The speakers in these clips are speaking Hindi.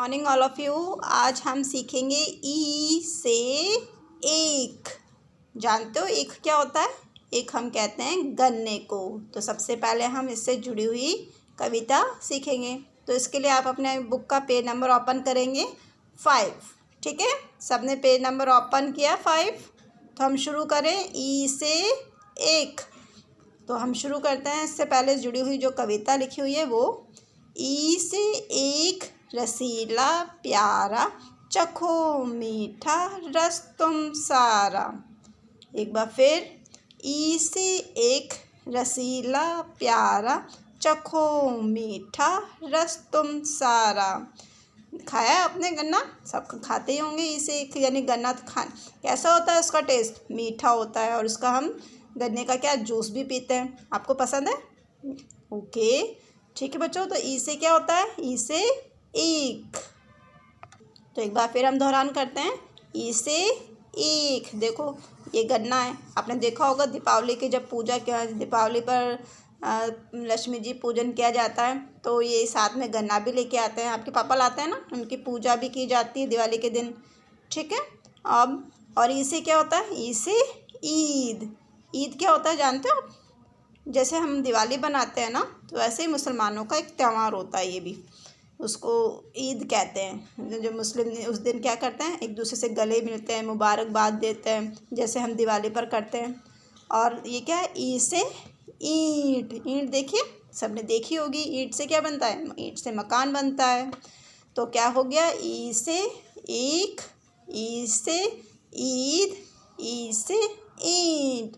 Morning all of you. आज हम सीखेंगे ई से एक। जानते हो एक क्या होता है? एक हम कहते हैं गन्ने को। तो सबसे पहले हम इससे जुड़ी हुई कविता सीखेंगे। तो इसके लिए आप अपने बुक का पेज नंबर ओपन करेंगे 5। ठीक है, सबने पेज नंबर ओपन किया 5। तो हम शुरू करें ई से एक। तो हम शुरू करते हैं। इससे पहले जुड़ी हुई जो कविता लिखी हुई है वो ई से एक रसीला प्यारा, चखो मीठा रस तुम सारा। एक बार फिर, ई से एक रसीला प्यारा, चखो मीठा रस तुम सारा। खाया आपने गन्ना? सब खाते ही होंगे। ई से एक यानी गन्ना कैसा होता है? उसका टेस्ट मीठा होता है और उसका हम गन्ने का क्या जूस भी पीते हैं। आपको पसंद है? ओके, ठीक है बच्चों। तो ई से क्या होता है? ई से एक। तो एक बार फिर हम दोहरान करते हैं। ई से एक। देखो ये गन्ना है। आपने देखा होगा दीपावली की जब पूजा किया, दीपावली पर लक्ष्मी जी पूजन किया जाता है तो ये साथ में गन्ना भी लेके आते हैं। आपके पापा लाते हैं ना, उनकी पूजा भी की जाती है दिवाली के दिन। ठीक है। अब और ई से क्या होता है? ई से ईद। ईद क्या होता है जानते हो आप? जैसे हम दिवाली बनाते हैं ना, तो वैसे ही मुसलमानों का एक त्यौहार होता है ये भी। उसको ईद कहते हैं। जो मुस्लिम उस दिन क्या करते हैं? एक दूसरे से गले मिलते हैं, मुबारकबाद देते हैं, जैसे हम दिवाली पर करते हैं। और ये क्या है? ई से ईंट। ईंट देखिए, सबने देखी होगी। ईंट से क्या बनता है? ईंट से मकान बनता है। तो क्या हो गया? ई से एक, ई से ईद, ई से ईंट।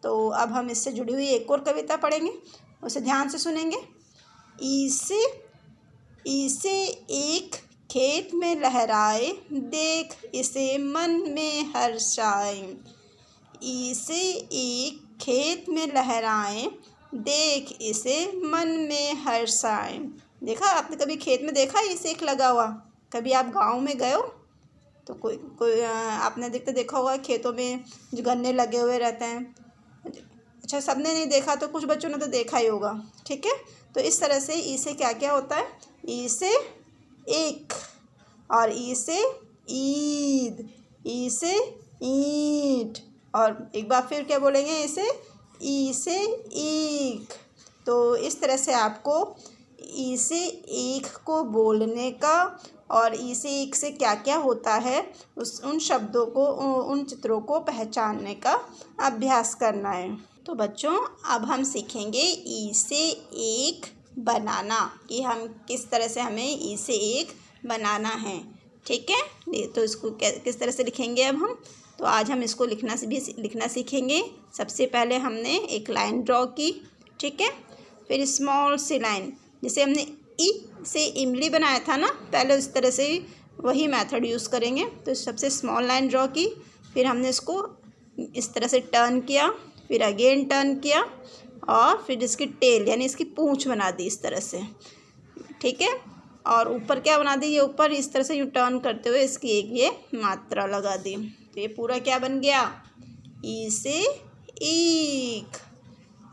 तो अब हम इससे जुड़ी हुई एक और कविता पढ़ेंगे, उसे ध्यान से सुनेंगे। ई से एक खेत में लहराए, देख इसे मन में हर्षाए। ई से एक खेत में लहराए, देख इसे मन में हर्षाए। देखा आपने कभी खेत में देखा ई से एक लगा हुआ? कभी आप गांव में गए हो तो कोई आपने देखा होगा खेतों में जो गन्ने लगे हुए रहते हैं। अच्छा, सबने नहीं देखा तो कुछ बच्चों ने तो देखा ही होगा। ठीक है। तो इस तरह से ई से क्या क्या होता है? ई से एक, और ई से ईद, ई से ईंट, और एक बार फिर क्या बोलेंगे? ई से एक। तो इस तरह से आपको ई से एक को बोलने का और ई से एक से क्या क्या होता है उन शब्दों को, उन चित्रों को पहचानने का अभ्यास करना है। तो बच्चों अब हम सीखेंगे ई से एक बनाना, कि हम किस तरह से हमें ई से एक बनाना है। ठीक है। तो इसको किस तरह से लिखेंगे अब हम? तो आज हम इसको लिखना सीखेंगे। सबसे पहले हमने एक लाइन ड्रॉ की। ठीक है। फिर स्मॉल सी लाइन, जैसे हमने ई से इमली बनाया था ना, पहले उस तरह से वही मेथड यूज़ करेंगे। तो सबसे स्मॉल लाइन ड्रॉ की, फिर हमने इसको इस तरह से टर्न किया, फिर अगेन टर्न किया, और फिर इसकी टेल यानी इसकी पूँछ बना दी इस तरह से। ठीक है। और ऊपर क्या बना दी? ये ऊपर इस तरह से यू टर्न करते हुए इसकी एक ये मात्रा लगा दी। तो ये पूरा क्या बन गया? ई से एक।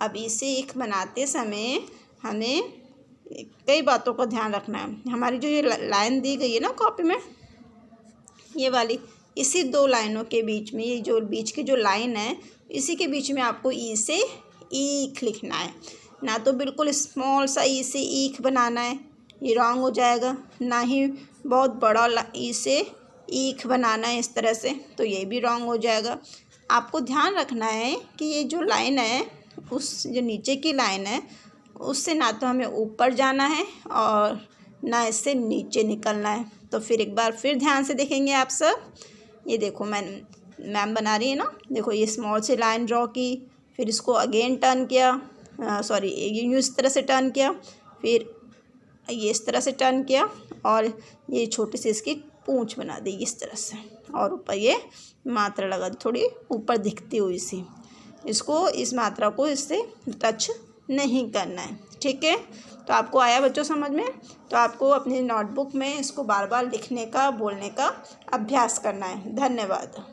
अब ई से एक बनाते समय हमें कई बातों का ध्यान रखना है। हमारी जो ये लाइन दी गई है ना कॉपी में, ये वाली, इसी दो लाइनों के बीच में, ये जो बीच की जो लाइन है, इसी के बीच में आपको ई से ईख लिखना है। ना तो बिल्कुल स्मॉल सा ई से ईख बनाना है, ये रॉन्ग हो जाएगा। ना ही बहुत बड़ा ई से ईख बनाना है इस तरह से, तो ये भी रॉन्ग हो जाएगा। आपको ध्यान रखना है कि ये जो लाइन है, उस जो नीचे की लाइन है, उससे ना तो हमें ऊपर जाना है और ना इससे नीचे निकलना है। तो फिर एक बार फिर ध्यान से देखेंगे आप सब। ये देखो मैम बना रही है ना, देखो ये स्मॉल सी लाइन ड्रॉ की, फिर इसको अगेन टर्न किया, सॉरी ये इस तरह से टर्न किया, फिर ये इस तरह से टर्न किया, और ये छोटी सी इसकी पूँछ बना दी इस तरह से, और ऊपर ये मात्रा लगा दी थोड़ी ऊपर दिखती हुई सी। इसको, इस मात्रा को इससे टच नहीं करना है। ठीक है। तो आपको आया बच्चों समझ में? तो आपको अपनी नोटबुक में इसको बार बार लिखने का, बोलने का अभ्यास करना है। धन्यवाद।